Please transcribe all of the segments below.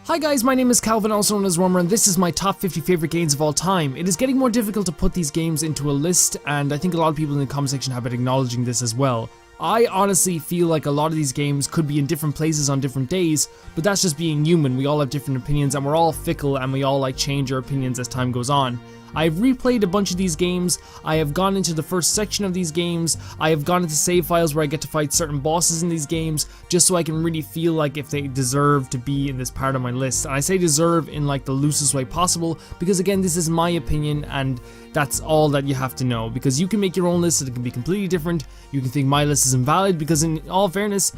Hi guys, my name is Calvin, also known as Romer, and this is my top 50 favorite games of all time. It is getting more difficult to put these games into a list, and I think a lot of people in the comment section have been acknowledging this as well. I honestly feel like a lot of these games could be in different places on different days, but that's just being human. We all have different opinions, and we're all fickle, and we all change our opinions as time goes on. I've replayed a bunch of these games, I have gone into the first section of these games, I have gone into save files where I get to fight certain bosses in these games, just so I can really feel like if they deserve to be in this part of my list. And I say deserve in like the loosest way possible, because again, this is my opinion, and that's all that you have to know, because you can make your own list and it can be completely different. You can think my list is invalid, because in all fairness,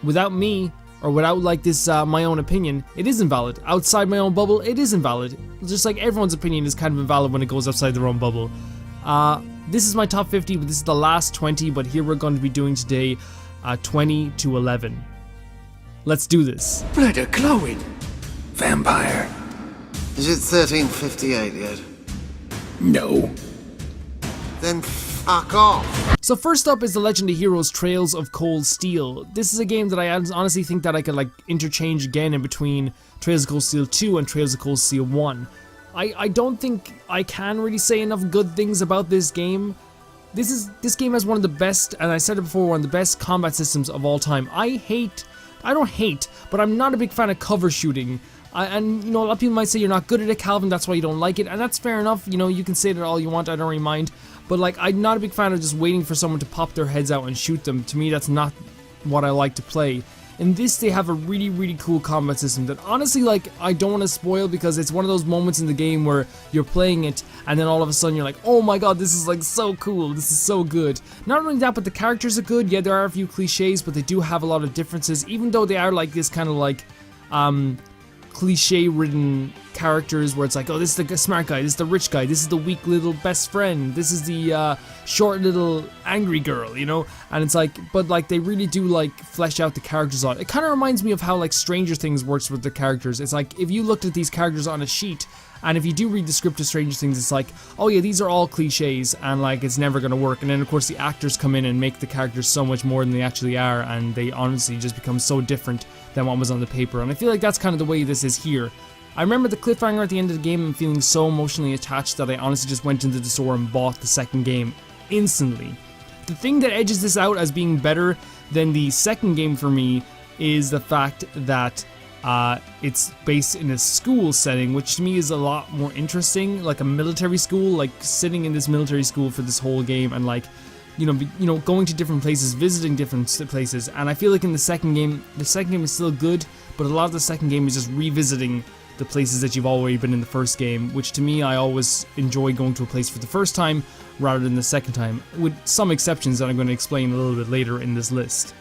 without me, or without like this my own opinion, it is invalid. Outside my own bubble, it is invalid. Just like everyone's opinion is kind of invalid when it goes outside their own bubble. This is my top 50, but this is the last 20, but here we're going to be doing today 20 to 11. Let's do this. Blood are glowing. Vampire. Is it 1358 yet? No. Then fuck off. So first up is The Legend of Heroes Trails of Cold Steel. This is a game that I honestly think that I could like interchange again in between Trails of Cold Steel 2 and Trails of Cold Steel 1. I don't think I can really say enough good things about this game. This game has one of the best, and I said it before, one of the best combat systems of all time. I don't hate, but I'm not a big fan of cover shooting. And you know, a lot of people might say you're not good at it, Calvin, that's why you don't like it, and that's fair enough. You know, you can say that all you want, I don't really mind. But like, I'm not a big fan of just waiting for someone to pop their heads out and shoot them. To me, that's not what I like to play. In this, they have a really cool combat system that honestly, like, I don't want to spoil, because it's one of those moments in the game where you're playing it and then all of a sudden you're like, oh my god, this is like so cool, this is so good. Not only that, but the characters are good. Yeah, there are a few cliches, but they do have a lot of differences, even though they are like this kind of like, cliche-ridden characters where it's like, oh, this is the smart guy, this is the rich guy, this is the weak little best friend, this is the short little angry girl, you know? And it's like, but like they really do like flesh out the characters on. It kind of reminds me of how like Stranger Things works with the characters. It's like, if you looked at these characters on a sheet, and if you do read the script of Stranger Things, it's like, oh yeah, these are all cliches, and like it's never gonna work. And then of course the actors come in and make the characters so much more than they actually are, and they honestly just become so different than what was on the paper. And I feel like that's kind of the way this is here. I remember the cliffhanger at the end of the game and feeling so emotionally attached that I honestly just went into the store and bought the second game instantly. The thing that edges this out as being better than the second game for me is the fact that it's based in a school setting, which to me is a lot more interesting, like a military school, like sitting in this military school for this whole game and like, you know, going to different places, visiting different places. And I feel like in the second game is still good, but a lot of the second game is just revisiting the places that you've already been in the first game, which to me, I always enjoy going to a place for the first time rather than the second time, with some exceptions that I'm going to explain a little bit later in this list.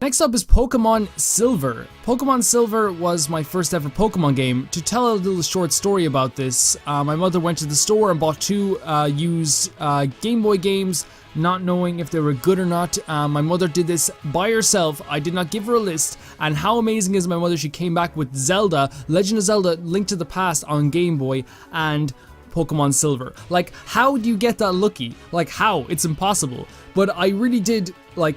Next up is Pokemon Silver. Pokemon Silver was my first ever Pokemon game. To tell a little short story about this, my mother went to the store and bought two used Game Boy games, not knowing if they were good or not. My mother did this by herself. I did not give her a list, and how amazing is my mother, she came back with Zelda, Legend of Zelda, Link to the Past on Game Boy, and Pokemon Silver. Like, how do you get that lucky? Like, how? It's impossible. But I really did, like,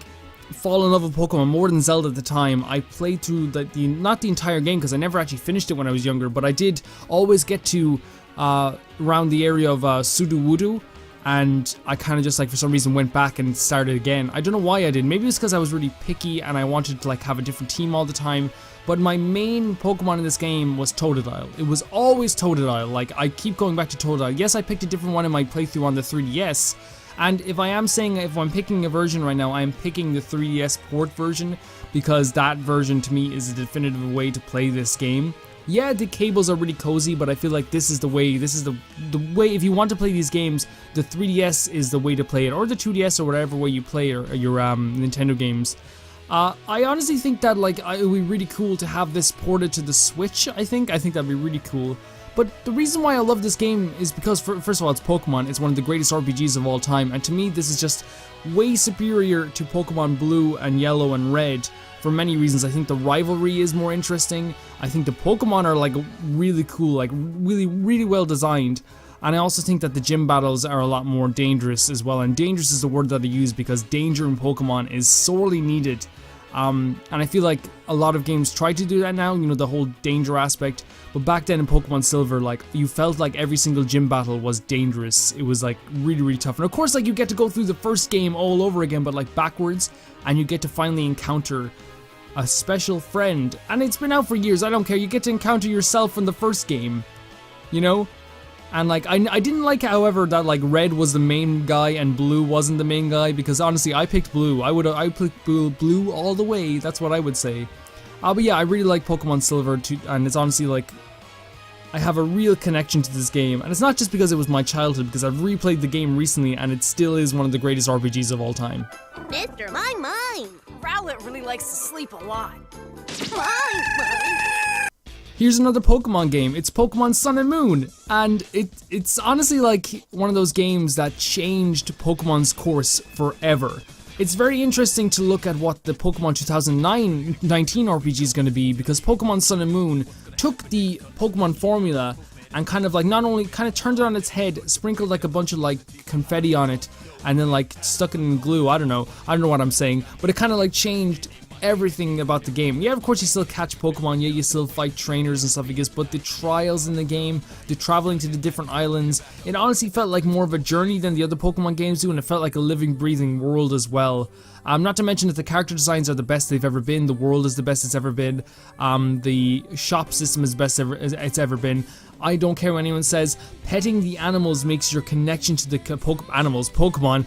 fall in love with Pokemon more than Zelda at the time. I played through not the entire game, because I never actually finished it when I was younger, but I did always get to around the area of Sudowoodo, and I kind of just like for some reason went back and started again. I don't know why I did. Maybe it's because I was really picky and I wanted to like have a different team all the time. But my main Pokemon in this game was Totodile. It was always Totodile. Like, I keep going back to Totodile. Yes, I picked a different one in my playthrough on the 3DS. And if I'm picking a version right now, I am picking the 3DS port version, because that version to me is a definitive way to play this game. Yeah, the cables are really cozy, but I feel like this is the way, if you want to play these games, the 3DS is the way to play it, or the 2DS, or whatever way you play your Nintendo games. I honestly think that like it would be really cool to have this ported to the Switch. I think that'd be really cool. But the reason why I love this game is because, first of all, it's Pokemon. It's one of the greatest RPGs of all time, and to me, this is just way superior to Pokemon Blue and Yellow and Red. for many reasons. I think the rivalry is more interesting. I think the Pokemon are like really cool, like really well designed. And I also think that the gym battles are a lot more dangerous as well. And dangerous is the word that I use because danger in Pokemon is sorely needed. And I feel like a lot of games try to do that now, you know, the whole danger aspect. But back then in Pokemon Silver, like, you felt like every single gym battle was dangerous. It was like really tough. And of course, like, you get to go through the first game all over again, but like backwards. And you get to finally encounter a special friend. And it's been out for years, I don't care. You get to encounter yourself in the first game, you know? And like, I didn't like, however, that like Red was the main guy and Blue wasn't the main guy, because honestly, I picked Blue. I picked Blue all the way. That's what I would say. But yeah, I really like Pokemon Silver too, and it's honestly like, I have a real connection to this game, and it's not just because it was my childhood, because I've replayed the game recently, and it still is one of the greatest RPGs of all time. Mister, my. Rowlet really likes to sleep a lot. Mine. Here's another Pokemon game. It's Pokemon Sun and Moon, and it's honestly like one of those games that changed Pokemon's course forever. It's very interesting to look at what the Pokemon 2019 RPG is going to be, because Pokemon Sun and Moon took the Pokemon formula and kind of like not only kind of turned it on its head, sprinkled like a bunch of like confetti on it, and then like stuck it in glue. I don't know what I'm saying, but it kind of like changed everything about the game. Yeah, of course you still catch Pokemon, yeah, you still fight trainers and stuff like this, but the trials in the game, the traveling to the different islands, it honestly felt like more of a journey than the other Pokemon games do, and it felt like a living, breathing world as well. Not to mention that the character designs are the best they've ever been, the world is the best it's ever been, the shop system is the best it's ever been. I don't care what anyone says, petting the animals makes your connection to the Pokemon,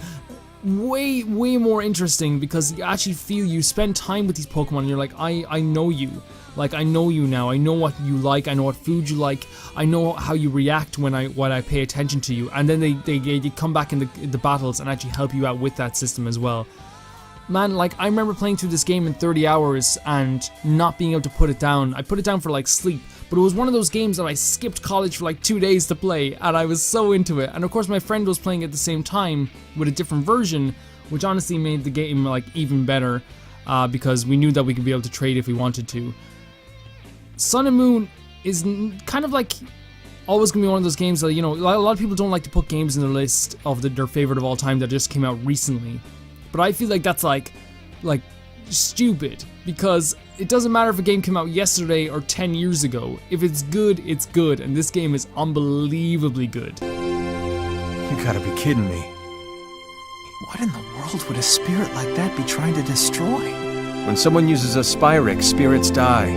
way more interesting, because you actually feel, you spend time with these Pokemon and you're like, I know you. Like, I know you now. I know what you like. I know what food you like. I know how you react when I pay attention to you. And then they come back in the battles and actually help you out with that system as well. Man, like, I remember playing through this game in 30 hours and not being able to put it down. I put it down for like sleep, but it was one of those games that I skipped college for like 2 days to play, and I was so into it. And of course my friend was playing at the same time with a different version, which honestly made the game like even better, because we knew that we could be able to trade if we wanted to. Sun and Moon is kind of like always gonna be one of those games that, you know, a lot of people don't like to put games in their list of their favorite of all time that just came out recently. But I feel like that's like stupid, because it doesn't matter if a game came out yesterday or 10 years ago. If it's good, and this game is unbelievably good. You gotta be kidding me. What in the world would a spirit like that be trying to destroy? When someone uses a Spyrix, spirits die.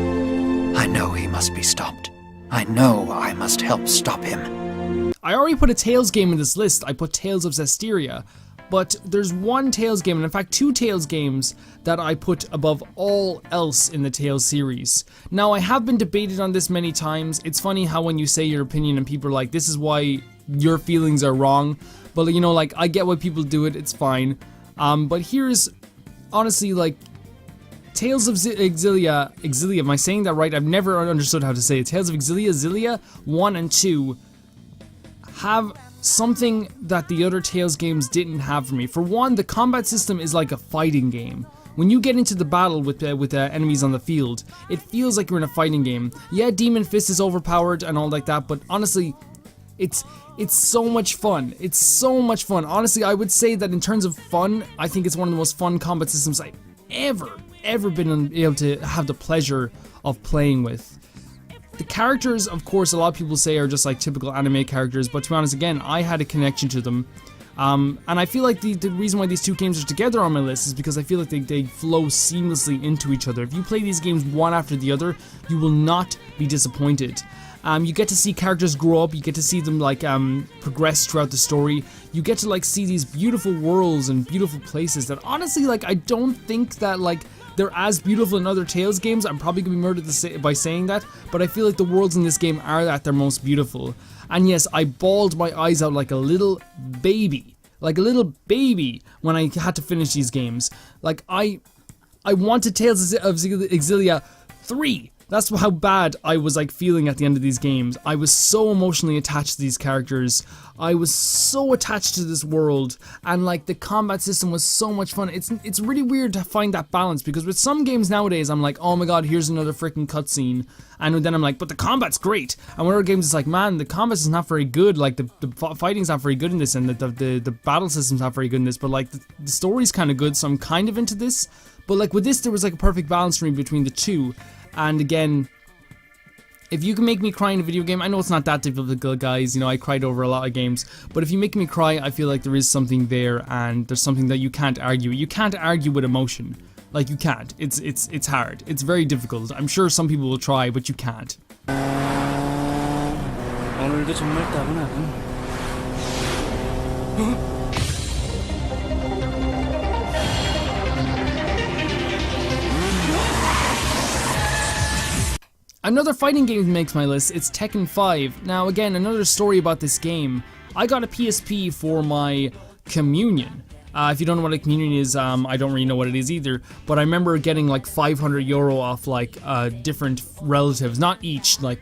I know he must be stopped. I know I must help stop him. I already put a Tails game in this list. I put Tales of Zestiria. But there's one Tales game, and in fact 2 Tales games, that I put above all else in the Tales series. Now, I have been debated on this many times. It's funny how when you say your opinion and people are like, this is why your feelings are wrong. But, you know, like, I get why people do it, it's fine. But here's, honestly, like, Tales of Xillia, am I saying that right? I've never understood how to say it. Tales of Xillia 1 and 2 have something that the other Tales games didn't have for me. For one, the combat system is like a fighting game. When you get into the battle with enemies on the field, it feels like you're in a fighting game. Yeah, Demon Fist is overpowered and all like that, but honestly, it's so much fun. It's so much fun. Honestly, I would say that in terms of fun, I think it's one of the most fun combat systems I've ever been able to have the pleasure of playing with. The characters, of course, a lot of people say are just like typical anime characters, but to be honest, again, I had a connection to them. And I feel like the reason why these 2 games are together on my list is because I feel like they flow seamlessly into each other. If you play these games one after the other, you will not be disappointed. You get to see characters grow up, you get to see them like progress throughout the story. You get to like see these beautiful worlds and beautiful places that honestly, like, I don't think that like they're as beautiful in other Tales games. I'm probably gonna be murdered by saying that, but I feel like the worlds in this game are at their most beautiful. And yes, I bawled my eyes out like a little baby. When I had to finish these games. Like, I wanted Tales of Xillia 3. That's how bad I was like feeling at the end of these games. I was so emotionally attached to these characters. I was so attached to this world, and like the combat system was so much fun. It's really weird to find that balance, because with some games nowadays I'm like, oh my god, here's another freaking cutscene, and then I'm like, but the combat's great. And with other games it's like, man, the combat is not very good. Like the fighting's not very good in this, and the battle system's not very good in this. But like the story's kind of good, so I'm kind of into this. But like with this, there was like a perfect balance for me between the two. And again, if you can make me cry in a video game, I know it's not that difficult, guys, you know, I cried over a lot of games, but if you make me cry, I feel like there is something there, and there's something that you can't argue. You can't argue with emotion. Like, you can't. It's hard. It's very difficult. I'm sure some people will try, but you can't. 오늘도 정말 따분하군. Another fighting game makes my list. It's Tekken 5. Now again, another story about this game. I got a PSP for my communion. If you don't know what a communion is, I don't really know what it is either. But I remember getting like €500 off like different relatives, not each, like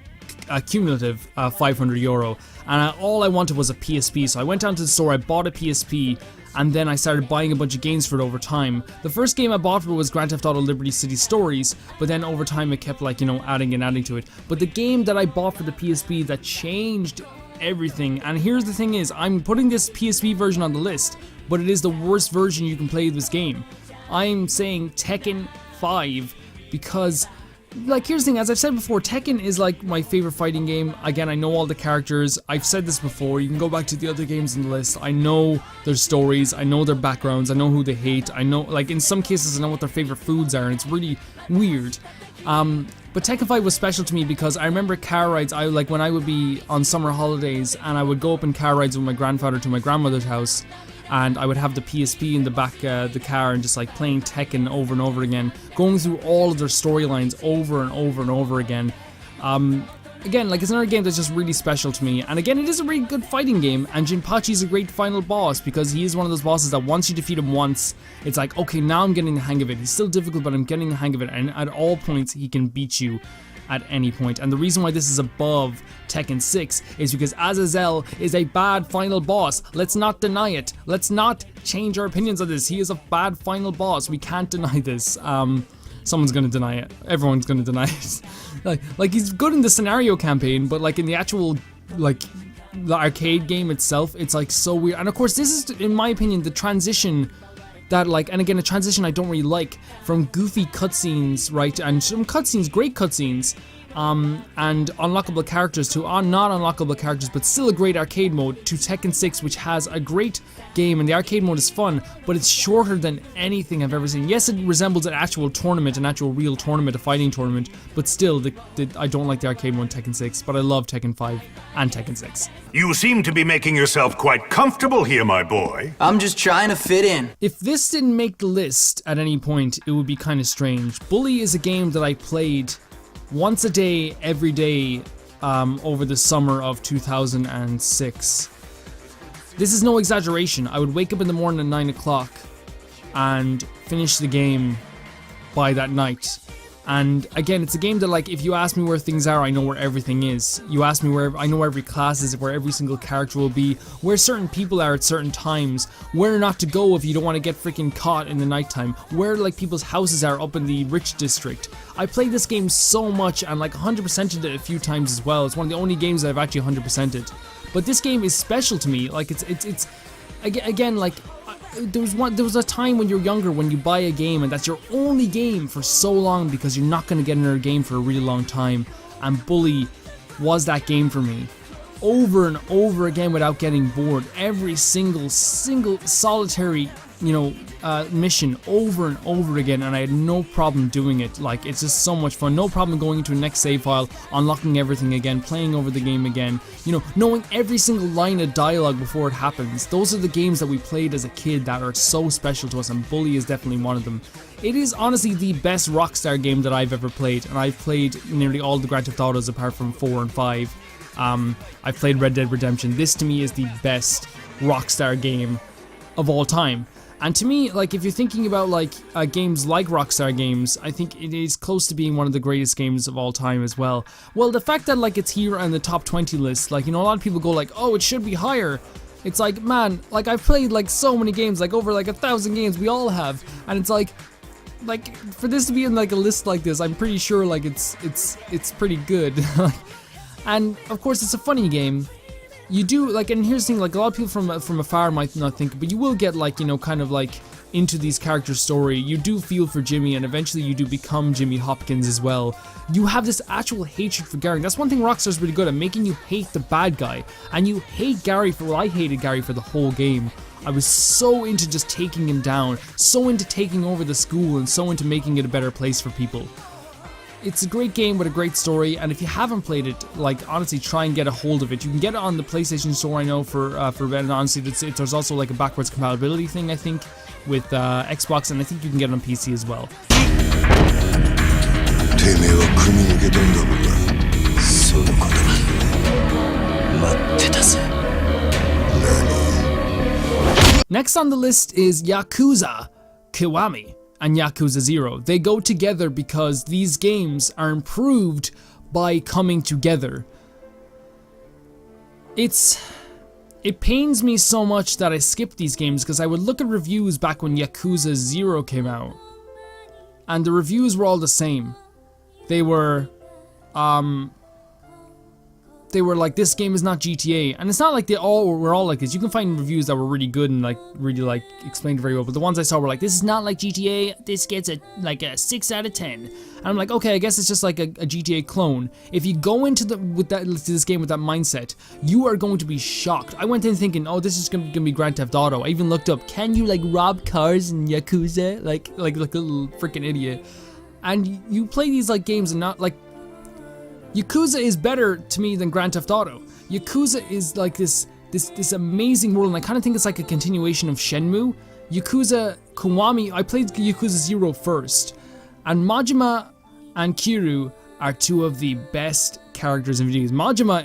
a cumulative €500. And all I wanted was a PSP. So I went down to the store, I bought a PSP, and then I started buying a bunch of games for it over time. The first game I bought for it was Grand Theft Auto Liberty City Stories, but then over time it kept like, you know, adding and adding to it. But the game that I bought for the PSP that changed everything, and here's the thing is, I'm putting this PSP version on the list, but it is the worst version you can play of this game. I'm saying Tekken 5 because, like, here's the thing, as I've said before, Tekken is like my favorite fighting game. Again, I know all the characters, I've said this before, you can go back to the other games on the list. I know their stories, I know their backgrounds, I know who they hate, I know, like, in some cases I know what their favorite foods are, and it's really weird. But Tekken 5 was special to me because I remember car rides. I like when I would be on summer holidays and I would go up in car rides with my grandfather to my grandmother's house, and I would have the PSP in the back the car and just like playing Tekken over and over again, going through all of their storylines over and over and over again. Again, like, it's another game that's just really special to me, and again, it is a really good fighting game, and Jinpachi's a great final boss because he is one of those bosses that once you defeat him once, it's like, okay, now I'm getting the hang of it. He's still difficult, but I'm getting the hang of it, and at all points, he can beat you at any point. And the reason why this is above Tekken 6 is because Azazel is a bad final boss. Let's not deny it. Let's not change our opinions on this. He is a bad final boss. We can't deny this. Someone's gonna deny it. Everyone's gonna deny it. like he's good in the scenario campaign, but like in the actual, like, the arcade game itself, it's like so weird. And of course, this is, in my opinion, the transition that, like, and again, a transition I don't really like, from goofy cutscenes, right, and some cutscenes, great cutscenes, and unlockable characters to not unlockable characters, but still a great arcade mode, to Tekken 6, which has a great game, and the arcade mode is fun, but it's shorter than anything I've ever seen. Yes, it resembles an actual tournament, an actual real tournament, a fighting tournament, but still, I don't like the arcade mode in Tekken 6, but I love Tekken 5 and Tekken 6. You seem to be making yourself quite comfortable here, my boy. I'm just trying to fit in. If this didn't make the list at any point, it would be kind of strange. Bully is a game that I played once a day, every day, over the summer of 2006. This is no exaggeration. I would wake up in the morning at 9 o'clock and finish the game by that night. And again, it's a game that, like, if you ask me where things are, I know where everything is. You ask me where, I know where every class is, where every single character will be, where certain people are at certain times, where not to go if you don't want to get freaking caught in the nighttime, where, like, people's houses are up in the rich district. I played this game so much and, like, 100%ed it a few times as well. It's one of the only games that I've actually 100%ed. But this game is special to me. Like, it's again, like, there was a time when you're younger when you buy a game and that's your only game for so long because you're not going to get another game for a really long time, and Bully was that game for me. Over and over again without getting bored. Every single solitary, mission over and over again, and I had no problem doing it. Like, it's just so much fun. No problem going into a next save file, unlocking everything again, playing over the game again, knowing every single line of dialogue before it happens. Those are the games that we played as a kid that are so special to us, and Bully is definitely one of them. It is honestly the best Rockstar game that I've ever played, and I've played nearly all the Grand Theft Autos apart from 4 and 5. I've played Red Dead Redemption. This to me is the best Rockstar game of all time. And to me, like, if you're thinking about like games like Rockstar games, I think it is close to being one of the greatest games of all time as well. Well, the fact that like it's here on the top 20 list, like, you know, a lot of people go like, oh, it should be higher. It's like, man, like I've played like so many games, like over like 1,000 games, we all have, and it's like for this to be in like a list like this, I'm pretty sure like it's pretty good. And of course, it's a funny game. You do like, and here's the thing, like a lot of people from afar might not think, but you will get like, you know, kind of like into these characters' story. You do feel for Jimmy, and eventually you do become Jimmy Hopkins as well. You have this actual hatred for Gary. That's one thing Rockstar's really good at, making you hate the bad guy, and you hate Gary for, well, I hated Gary for the whole game. I was so into just taking him down, so into taking over the school, and so into making it a better place for people. It's a great game with a great story, and if you haven't played it, like, honestly, try and get a hold of it. You can get it on the PlayStation Store, I know, for and honestly, there's also like a backwards compatibility thing, I think, with Xbox, and I think you can get it on PC as well. Next on the list is Yakuza Kiwami and Yakuza 0. They go together because these games are improved by coming together. It pains me so much that I skipped these games, because I would look at reviews back when Yakuza 0 came out, and the reviews were all the same. They were like, this game is not GTA, and it's not like they all were all like this. You can find reviews that were really good and like really like explained very well, but the ones I saw were like, this is not like GTA, this gets a 6 out of 10. And I'm like, okay, I guess it's just like a GTA clone. If you go into this game with that mindset, you are going to be shocked. I went in thinking, oh, this is gonna be Grand Theft Auto. I even looked up, can you like rob cars in Yakuza? Like a little freaking idiot. And you play these like games and not like, Yakuza is better to me than Grand Theft Auto. Yakuza is like this amazing world, and I kind of think it's like a continuation of Shenmue. Yakuza Kiwami, I played Yakuza 0 first, and Majima and Kiryu are two of the best characters in video games. Majima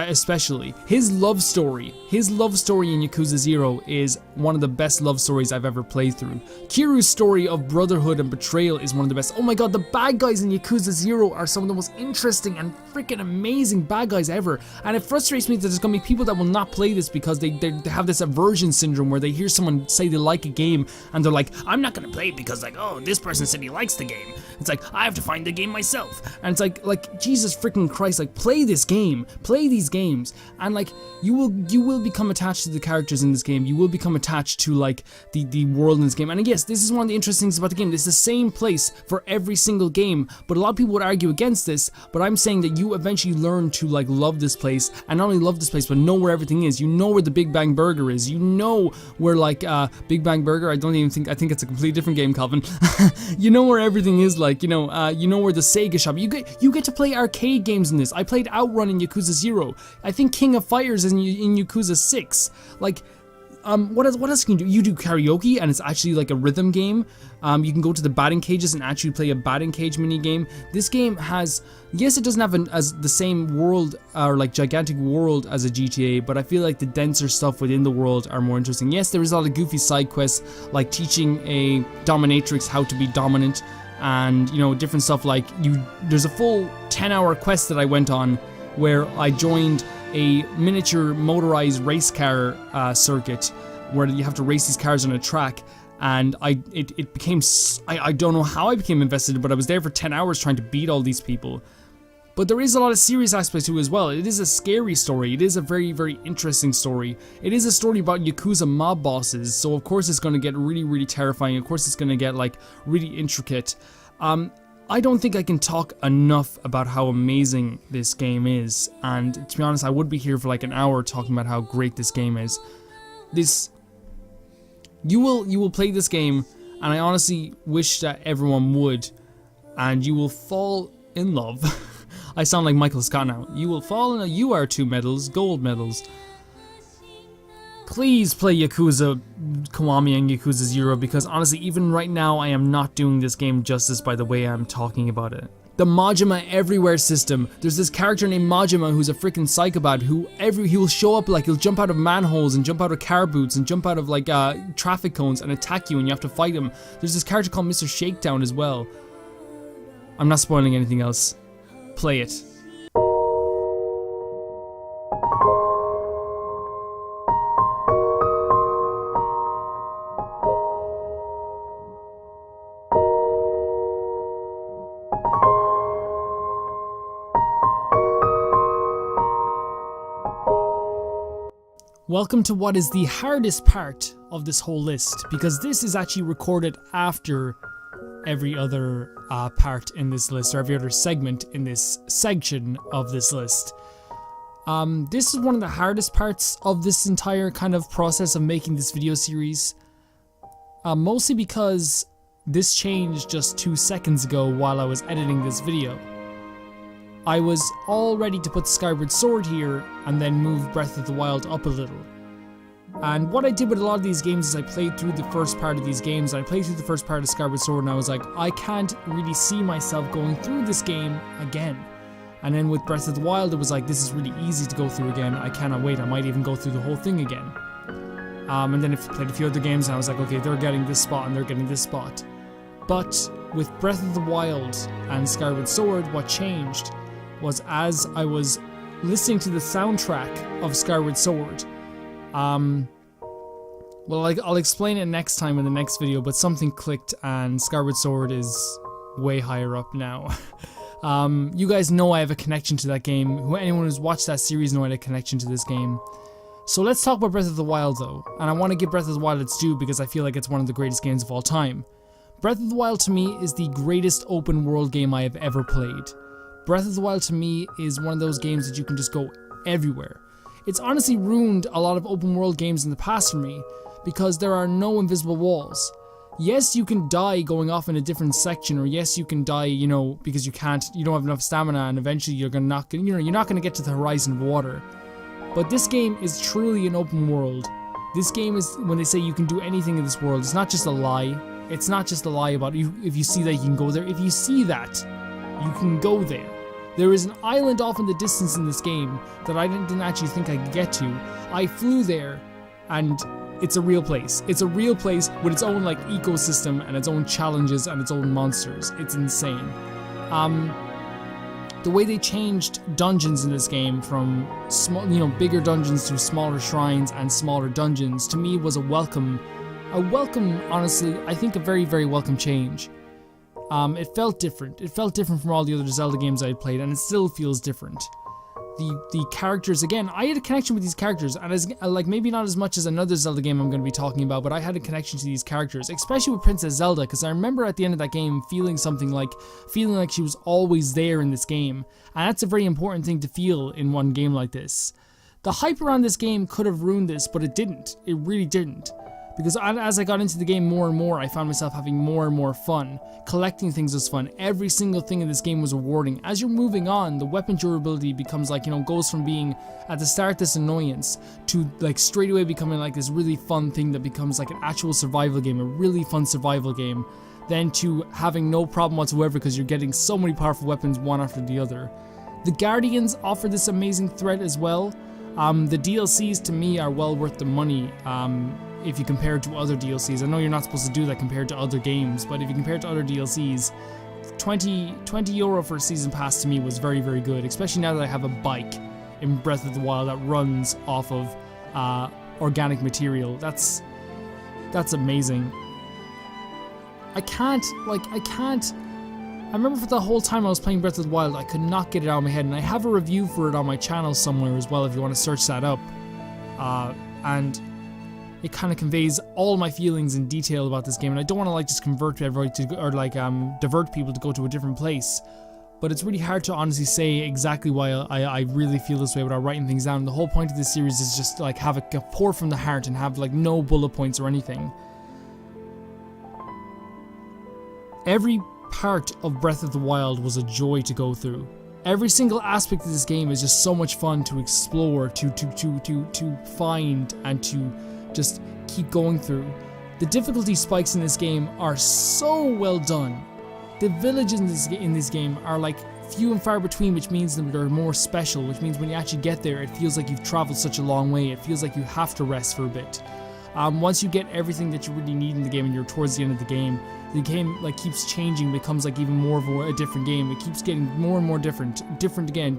especially. His love story in Yakuza 0 is one of the best love stories I've ever played through. Kiryu's story of brotherhood and betrayal is one of the best. Oh my god, the bad guys in Yakuza 0 are some of the most interesting and freaking amazing bad guys ever. And it frustrates me that there's gonna be people that will not play this because they have this aversion syndrome where they hear someone say they like a game and they're like, I'm not gonna play it because like, oh, this person said he likes the game. It's like, I have to find the game myself. And it's like Jesus freaking Christ, like, play this game, play these games, and like you will become attached to the characters in this game. You will become attached to like the world in this game. And yes, this is one of the interesting things about the game. It's the same place for every single game, but a lot of people would argue against this, but I'm saying that you eventually learn to like love this place, and not only love this place, but know where everything is. You know where the Big Bang Burger is. You know where like Big Bang Burger, I think it's a completely different game, Calvin. You know where everything is, like, you know where the Sega shop. You get to play arcade games in this. I played Outrun in Yakuza 0. I think King of Fighters in Yakuza 6. Like, what else can you do? You do karaoke, and it's actually like a rhythm game. You can go to the batting cages and actually play a batting cage mini game. This game has, yes, it doesn't have the same world or like gigantic world as a GTA, but I feel like the denser stuff within the world are more interesting. Yes, there is a lot of goofy side quests, like teaching a dominatrix how to be dominant, and different stuff like there's a full 10-hour quest that I went on where I joined a miniature motorized race car circuit where you have to race these cars on a track, and it became, I don't know how I became invested, but I was there for 10 hours trying to beat all these people. But there is a lot of serious aspects to it as well. It is a scary story. It is a very, very interesting story. It is a story about Yakuza mob bosses, so of course it's going to get really, really terrifying. Of course it's going to get like really intricate. I don't think I can talk enough about how amazing this game is, and to be honest, I would be here for like an hour talking about how great this game is. You will play this game, and I honestly wish that everyone would, and you will fall in love. I sound like Michael Scott now. You will fall in love. You are 2 medals, gold medals. Please play Yakuza Kiwami and Yakuza 0, because honestly, even right now, I am not doing this game justice by the way I'm talking about it. The Majima everywhere system. There's this character named Majima who's a freaking psychopath who he'll show up, like he'll jump out of manholes and jump out of car boots and jump out of like traffic cones and attack you and you have to fight him. There's this character called Mr. Shakedown as well. I'm not spoiling anything else. Play it. Welcome to what is the hardest part of this whole list, because this is actually recorded after every other part in this list, or every other segment in this section of this list. This is one of the hardest parts of this entire kind of process of making this video series, mostly because this changed just 2 seconds ago while I was editing this video. I was all ready to put Skyward Sword here and then move Breath of the Wild up a little. And what I did with a lot of these games is I played through the first part of these games, and I played through the first part of Skyward Sword and I was like, I can't really see myself going through this game again. And then with Breath of the Wild it was like, this is really easy to go through again, I cannot wait, I might even go through the whole thing again. And then I played a few other games and I was like, okay, they're getting this spot and they're getting this spot. But with Breath of the Wild and Skyward Sword, what changed was as I was listening to the soundtrack of Skyward Sword, well, I'll explain it next time in the next video, but something clicked and Skyward Sword is way higher up now. You guys know I have a connection to that game. Anyone who's watched that series know I had a connection to this game. So let's talk about Breath of the Wild though, and I want to give Breath of the Wild its due because I feel like it's one of the greatest games of all time. Breath of the Wild to me is the greatest open world game I have ever played. Breath of the Wild to me is one of those games that you can just go everywhere. It's honestly ruined a lot of open world games in the past for me because there are no invisible walls. Yes, you can die going off in a different section, or yes, you can die, you know, because you don't have enough stamina and eventually you're not going to get to the horizon of water. But this game is truly an open world. This game is, when they say you can do anything in this world, it's not just a lie. It's not just a lie about you. If you see that, you can go there. If you see that, you can go there. There is an island off in the distance in this game that I didn't actually think I could get to. I flew there, and it's a real place. It's a real place with its own like ecosystem and its own challenges and its own monsters. It's insane. The way they changed dungeons in this game from small, bigger dungeons to smaller shrines and smaller dungeons, to me was a welcome, honestly, I think a very, very welcome change. It felt different. It felt different from all the other Zelda games I had played, and it still feels different. The characters, again, I had a connection with these characters, and as maybe not as much as another Zelda game I'm going to be talking about, but I had a connection to these characters, especially with Princess Zelda, because I remember at the end of that game feeling like she was always there in this game, and that's a very important thing to feel in one game like this. The hype around this game could have ruined this, but it didn't. It really didn't. Because as I got into the game more and more, I found myself having more and more fun. Collecting things was fun. Every single thing in this game was rewarding. As you're moving on, the weapon durability becomes goes from being, at the start, this annoyance, to straight away becoming this really fun thing that becomes an actual survival game, a really fun survival game. Then to having no problem whatsoever because you're getting so many powerful weapons one after the other. The Guardians offer this amazing threat as well. The DLCs to me are well worth the money. If you compare it to other DLCs. I know you're not supposed to do that compared to other games, but if you compare it to other DLCs, 20 euro for a season pass to me was very, very good, especially now that I have a bike in Breath of the Wild that runs off of organic material. That's amazing. I remember for the whole time I was playing Breath of the Wild, I could not get it out of my head, and I have a review for it on my channel somewhere as well if you want to search that up. And it kind of conveys all my feelings in detail about this game, and I don't want to just convert everybody to, or divert people to go to a different place. But it's really hard to honestly say exactly why I really feel this way without writing things down. The whole point of this series is just have it pour from the heart and have no bullet points or anything. Every part of Breath of the Wild was a joy to go through. Every single aspect of this game is just so much fun to explore, to find, and to just keep going through. The difficulty spikes in this game are so well done. The villages in this game are like few and far between, which means that they're more special, which means when you actually get there, it feels like you've traveled such a long way. It feels like you have to rest for a bit. Once you get everything that you really need in the game and you're towards the end of the game like keeps changing, becomes like even more of a different game. It keeps getting more and more different again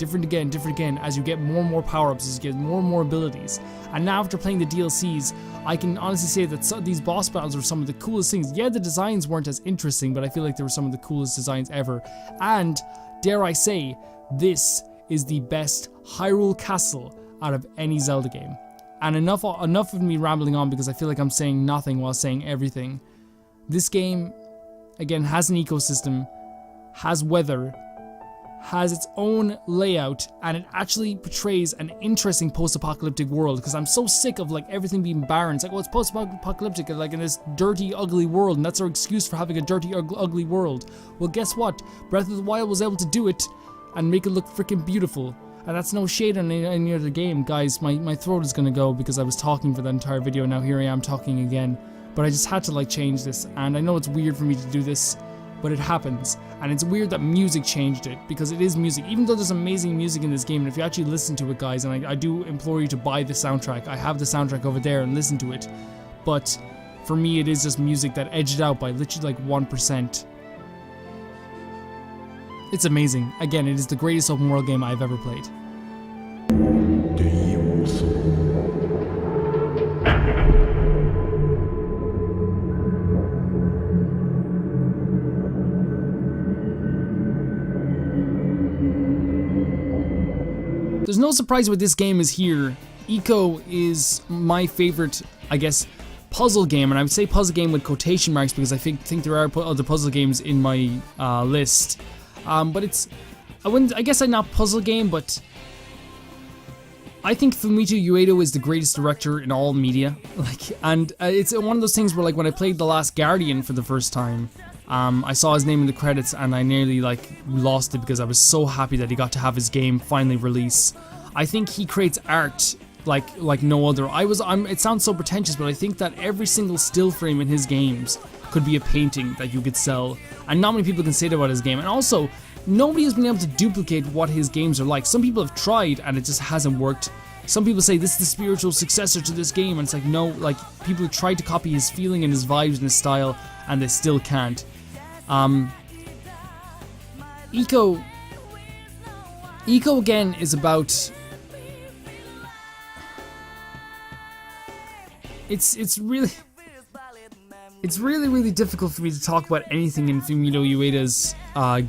as you get more and more power-ups, as you get more and more abilities. And now after playing the DLCs, I can honestly say that these boss battles are some of the coolest things. Yeah, the designs weren't as interesting, but I feel like they were some of the coolest designs ever. And dare I say, this is the best Hyrule Castle out of any Zelda game. And enough of me rambling on, because I feel like I'm saying nothing while saying everything. This game, again, has an ecosystem, has weather, has its own layout, and it actually portrays an interesting post-apocalyptic world, because I'm so sick of like everything being barren. It's like, well, it's post-apocalyptic, like in this dirty, ugly world, and that's our excuse for having a dirty, ugly world. Well, guess what? Breath of the Wild was able to do it and make it look freaking beautiful. And that's no shade on any other game. Guys, my throat is gonna go because I was talking for the entire video, and now here I am talking again. But I just had to like change this, and I know it's weird for me to do this, but it happens. And it's weird that music changed it, because it is music. Even though there's amazing music in this game, and if you actually listen to it, guys, and I do implore you to buy the soundtrack. I have the soundtrack over there, and listen to it. But for me, it is just music that edged out by literally like 1%. It's amazing. Again, it is the greatest open world game I've ever played. There's no surprise what this game is here. Eco is my favorite, I guess, puzzle game, and I would say puzzle game with quotation marks because I think there are other puzzle games in my list. But it's, I guess I'm not puzzle game, but I think Fumito Ueda is the greatest director in all media. And it's one of those things where, like, when I played The Last Guardian for the first time, I saw his name in the credits and I nearly lost it because I was so happy that he got to have his game finally release. I think he creates art like no other. It sounds so pretentious, but I think that every single still frame in his games could be a painting that you could sell, and not many people can say that about his game. And also, nobody has been able to duplicate what his games are like. Some people have tried and it just hasn't worked. Some people say this is the spiritual successor to this game, and it's like, no, like, people have tried to copy his feeling and his vibes and his style, and they still can't. Eco again is about, it's really difficult for me to talk about anything in Fumito Ueda's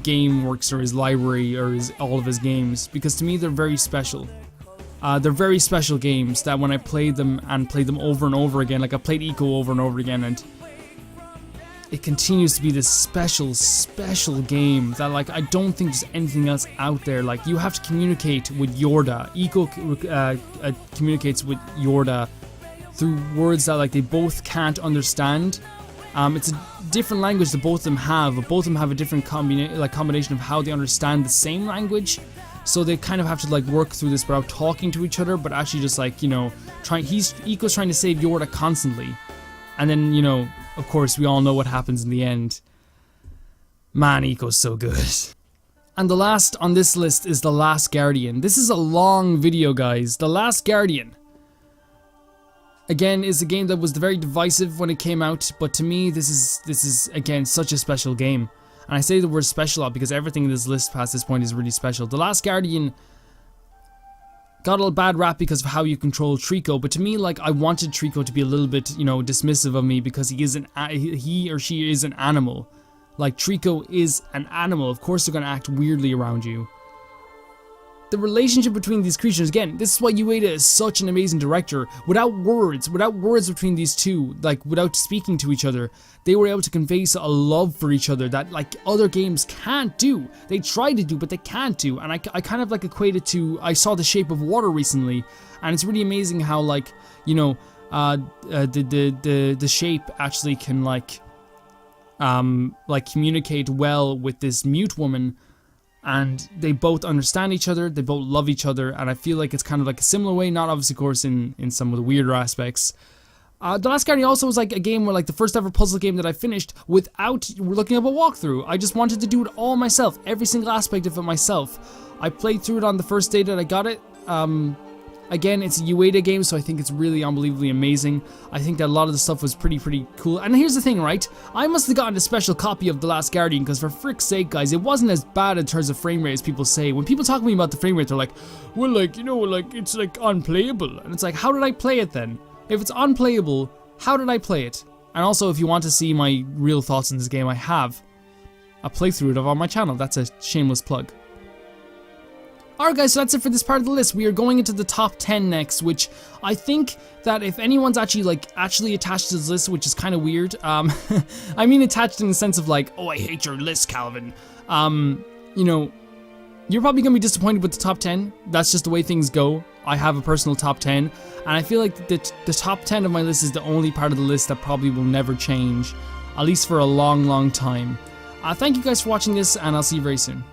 game works or his library or all of his games, because to me they're very special. They're very special games that when I played them over and over again, like I played Eco over and over again, and it continues to be this special game that, like, I don't think there's anything else out there. Like, you have to communicate with Yorda. Eco communicates with Yorda through words that, like, they both can't understand. It's a different language that both of them have, but both of them have a different combination of how they understand the same language. So they kind of have to, like, work through this without talking to each other, but actually just, like, you know, Eco's trying to save Yorda constantly. And then, you know, of course, we all know what happens in the end. Man, Eco's so good. And the last on this list is The Last Guardian. This is a long video, guys. The Last Guardian, again, is a game that was very divisive when it came out, but to me, this is again such a special game. And I say the word special a lot because everything in this list past this point is really special. The Last Guardian got a bad rap because of how you control Trico, but to me, like, I wanted Trico to be a little bit, you know, dismissive of me because he or she is an animal. Like, Trico is an animal. Of course they're going to act weirdly around you. The relationship between these creatures, again, this is why Ueda is such an amazing director. Without words between these two, like, without speaking to each other, they were able to convey a love for each other that, like, other games can't do. They try to do, but they can't do. And I kind of, like, equate it to, I saw The Shape of Water recently, and it's really amazing how, like, you know, the shape actually can, like communicate well with this mute woman, and they both understand each other, they both love each other, and I feel like it's kind of like a similar way, not obviously, of course, in some of the weirder aspects, The Last Guardian also was like a game where like the first ever puzzle game that I finished without looking up a walkthrough. I just wanted to do it all myself, every single aspect of it myself. I played through it on the first day that I got it. Again, it's a Ueda game, so I think it's really unbelievably amazing. I think that a lot of the stuff was pretty cool. And here's the thing, right? I must have gotten a special copy of The Last Guardian, because for frick's sake, guys, it wasn't as bad in terms of frame rate as people say. When people talk to me about the frame rate, they're like, well, like, you know, like, it's like unplayable. And it's like, how did I play it then? If it's unplayable, how did I play it? And also, if you want to see my real thoughts on this game, I have a playthrough of it on my channel. That's a shameless plug. Alright guys, so that's it for this part of the list. We are going into the top 10 next, which I think that if anyone's actually attached to this list, which is kind of weird, I mean attached in the sense of like, oh, I hate your list, Calvin. You know, you're probably going to be disappointed with the top 10. That's just the way things go. I have a personal top 10, and I feel like the top 10 of my list is the only part of the list that probably will never change, at least for a long time. Thank you guys for watching this, and I'll see you very soon.